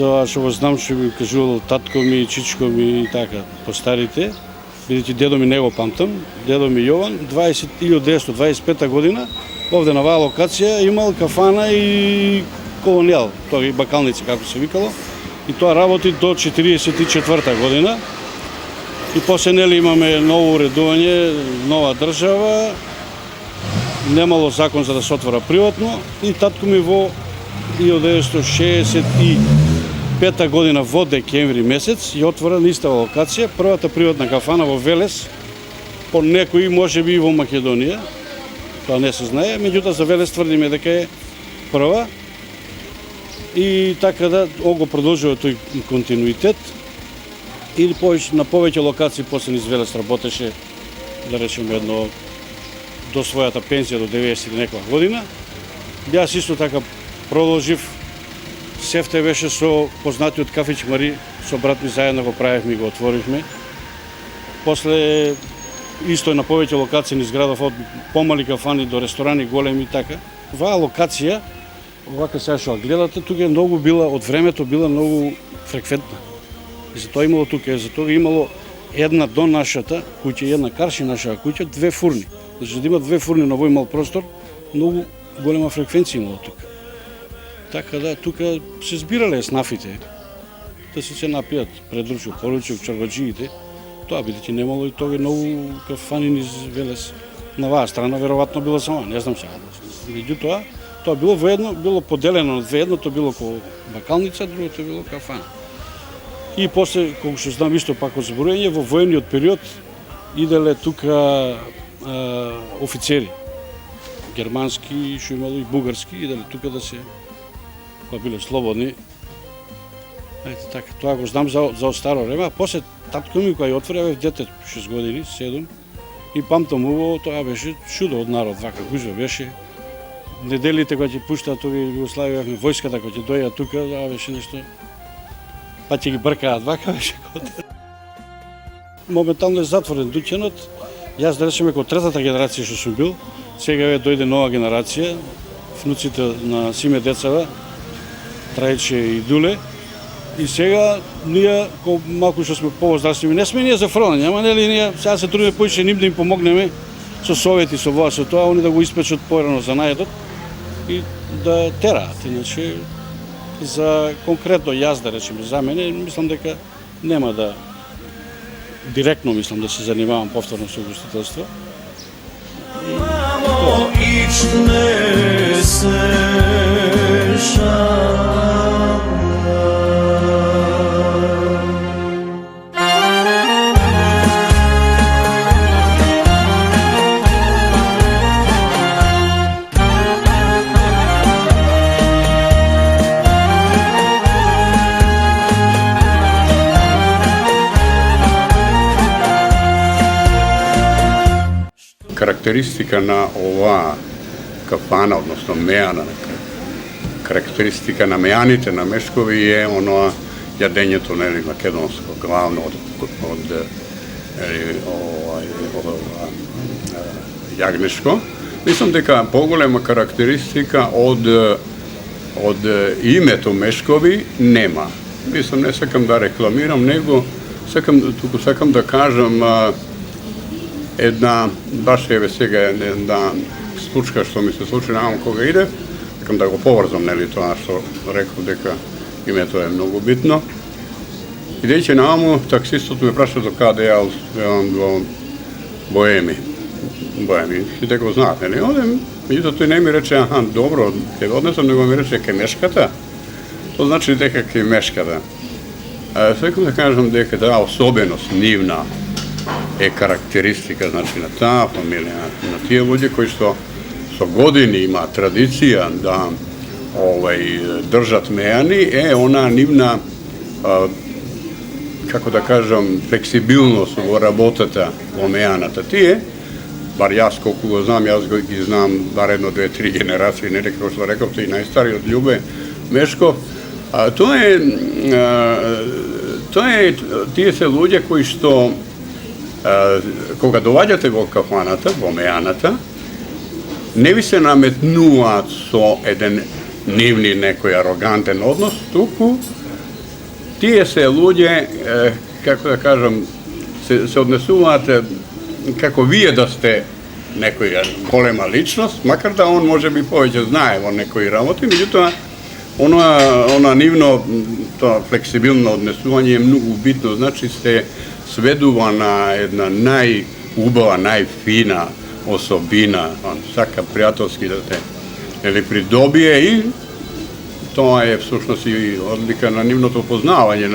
тоа што го знам, што ми кажувал татко ми, чичко ми и така, по старите, бидејќи дедо ми не го памтам, дедо ми Јован, 1925 година, овде на оваа локација имал кафана и колонијал, тоа и бакалници како се викало, и тоа работи до 44 година. И после нели имаме ново уредување, нова држава, немало закон за да се отвора приватно и татко ми во 1965 година во декември месец ја отвора на истава локација првата приватна кафана во Велес, по некои можеби и во Македонија, тоа не се знае, меѓутоа за Велес тврдиме дека е прва. И така да го продолжува тој континуитет и на повеќе локации после низ Велес работеше, да речеме едно до својата пензија до 90 некоја година. Јас исто така продолжив, сефте беше со познатиот кафич Мари, со брат ми заедно го правевме и го отворивме. После исто на повеќе локации низ градов, од помали кафани до ресторани големи и така. Оваа локација, овака сега што гледате, тука е многу била, од времето била многу фреквентна. И затоа имало тука, затоа имало една до нашата куќа, една карши нашата куќа, две фурни. Значи да има две фурни на овој мал простор, многу голема фреквенција имало тука. Така да тука се збирале снафите, да се напијат предручок, поручок, чорбаджиите. Тоа бидејќи немало и тоа многу кафани низ Велес. На оваа страна веројатно било само, не знам сега. Меѓутоа, тоа било воедно, било поделено на две, едното било ко бакалница, другото било кафана. И после, колку што знам исто пак од зборување, во воениот период иделе тука офицери, германски, што имало и бугарски, иделе тука да се, кога биле слободни. Ете така, тоа го знам за старо време, а после татко ми кога ја отвори, ја бев дете, 6 години, 7, и памтам уво, тоа беше чудо од народ, вака гужва беше. Неделите кога ќе пуштаат тој Југославија, војската кога ќе дојдат тука, тоа беше нешто. Па ќе ги бркаат, вака беше код. Моментално е затворен дуќанот. Јас да речеме кога третата генерација што сум бил, сега дојде нова генерација, внуците на Симе Децава, Трајче и Дуле. И сега ние малку што сме повозрастни, не сме ние за фрлање, ама нели ние сега се трудиме поише ним да им помогнеме со совети, со воа, со тоа, они да го испечат порано за најдот и да тераат. Иначе за конкретно јас да речеме за мене, мислам дека нема да директно мислам да се занимавам повторно со угостителство. Карактеристика на оваа кафана, односно мејана, карактеристика на мејаните на Мешкови е оноа јадењето нели македонско, главно од јагнешко. Мислам дека поголема карактеристика од името Мешкови нема. Мислам, не сакам да рекламирам, него сакам да кажам една, баш еве сега една случка што ми се случи наму кога иде, сакам да го поврзам, нели, тоа што реков дека името е многу битно. Идејќи наму, таксистот ме праша до каде ја успевам во Боеми. И дека го знаат, нели, одем, меѓутоа тој не ми рече, аха, добро, ќе го однесам, него ми рече, ке мешката. Тоа значи дека ке мешката. Сакам да кажам дека таа особеност нивна е карактеристика, значи, на таа фамилија, на тие луѓе кои што со години има традиција да држат мејани, е она нивна, како да кажам, флексибилност во работата во мејаната. Тие, бар јас колку го знам, јас ги знам бар едно, две, три генерации, не како што рековте и најстариот Љубе Мешков. Тоа е тие се луѓе кои што кога доаѓате во кафаната, во мејаната, не ви се наметнуваат со еден нивни некој арогантен однос, туку тие се луѓе, како да кажам, се однесуваат како вие да сте некоја голема личност, макар да он може би повеќе знае во некои работи, меѓутоа она нивно тоа флексибилно однесување е многу битно, значи се сведува на една најубава, најфина особина, он сака пријателски да те придобие и тоа е всушност и одлика на нивното познавање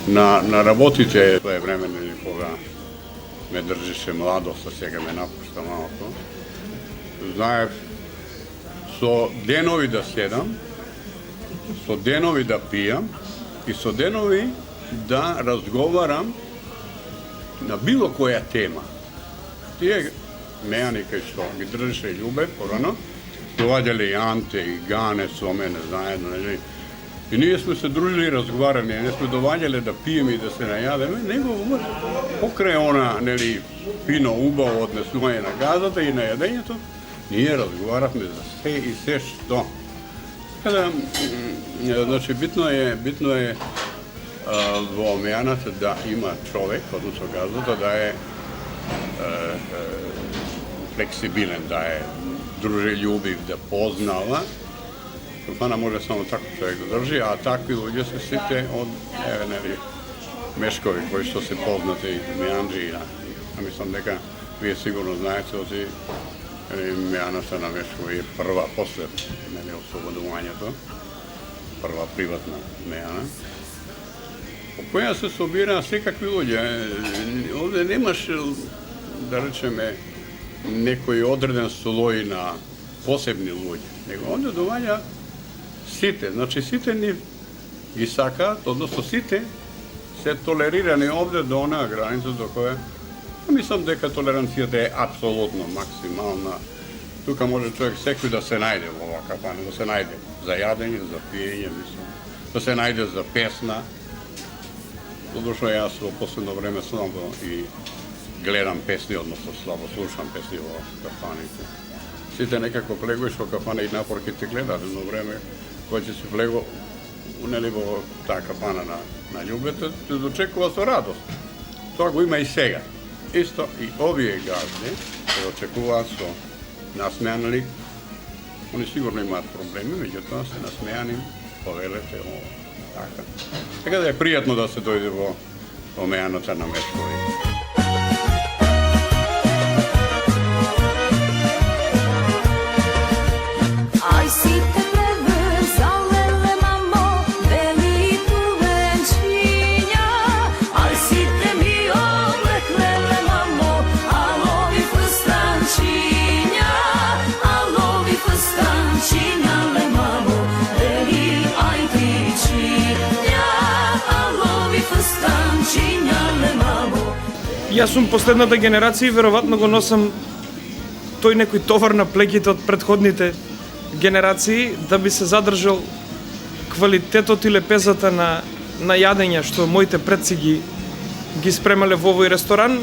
на работите. Тоа е време кога ме држише младост, а сега ме напушта малко. Знаев, со денови да седам, со денови да пијам и со денови да разговарам на било која тема. Тие мејани кај што ги држише Љубе порано, доаѓале и Анте и Гане со мене заедно, и ние сме се дружили и разговарали, не сме доваѓале да пиеме и да се најадеме, него покрај она, фино убаво однесување на газата и на јадењето, ние разговаравме за се и се што. Значи, битно е во омејаната да има човек, односно газата, да е флексибилен, да е дружелюбив, да познава. Кафана може само тако човек да држи, а такви луѓе се сите од мешкови кои што се познати меанджи. Мислам дека вие сигурно знаете оти меаната на Мешкови е прва после ослободувањето, прва приватна меана, по која се собира секакви луѓе. Овде немаш, да речеме, некој одреден слој на посебни луѓе, него онде доваѓа сите, значи сите ни ги сакаат, односно сите се толерирани овде до онаа граница до која мислам дека толеранцијата е апсолутно максимална. Тука може човек секој да се најде во оваа кафана, да се најде за јадење, за пиење, мислам, да се најде за песна. Додошо јас во последно време слабо и гледам песни, односно слабо слушам песни во кафаните. Сите некако влегуваш во кафана и напорки те гледаат едно време, кој ќе се влего во таа кафана на Љубето, те дочекува со радост. Тоа го има и сега. Исто и овие газди се очекуваат со насмеан лик. Они сигурно имаат проблеми, меѓутоа се насмеани, повелете, така. Така да е пријатно да се дојде во омејаната на Мешкови. Јас сум последната генерација и веројатно го носам тој некој товар на плеќите од претходните генерации да би се задржал квалитетот и лепезата на јадење што моите предци ги спремале во овој ресторан.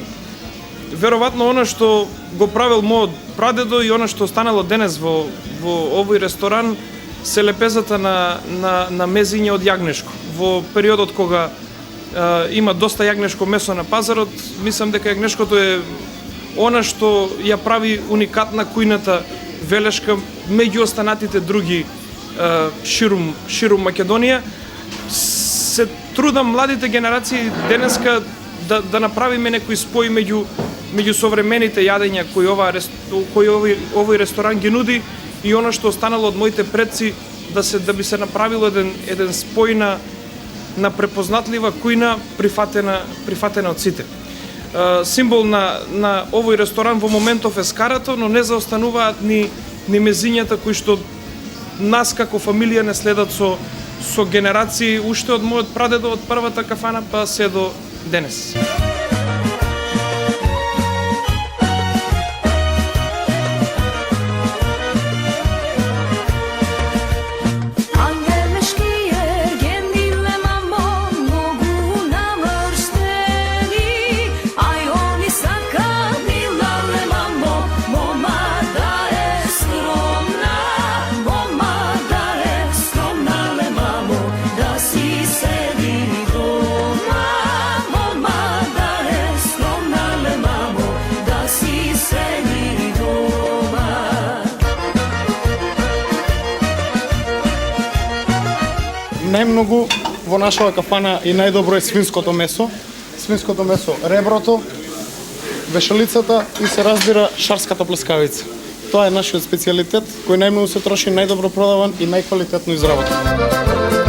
Веројатно она што го правил мојот прадедо и она што останало денес во овој ресторан се лепезата на мезиње од јагнешко. Во периодот кога има доста јагнешко месо на пазарот, мислам дека јагнешкото е она што ја прави уникатна кујната велешка меѓу останатите други ширум Македонија. Се трудам младите генерации денеска да направиме некој спој меѓу современите јадења кои овој ресторан ги нуди и она што останало од моите предци да би се направило еден спој на препознатлива кујна прифатена од сите. Символ на овој ресторан во моментов е скарато, но не заостануваат ни мезињата кои што нас како фамилија не следат со генерации уште од мојот прадедо од првата кафана па се до денес. Sedi најмногу во нашава кафана и најдобро е свинското месо. Свинското месо, реброто, вешалицата и се разбира шарската плескавица. Тоа е нашиот специјалитет кој најмногу се троши, најдобро продаван и најквалитетно изработен.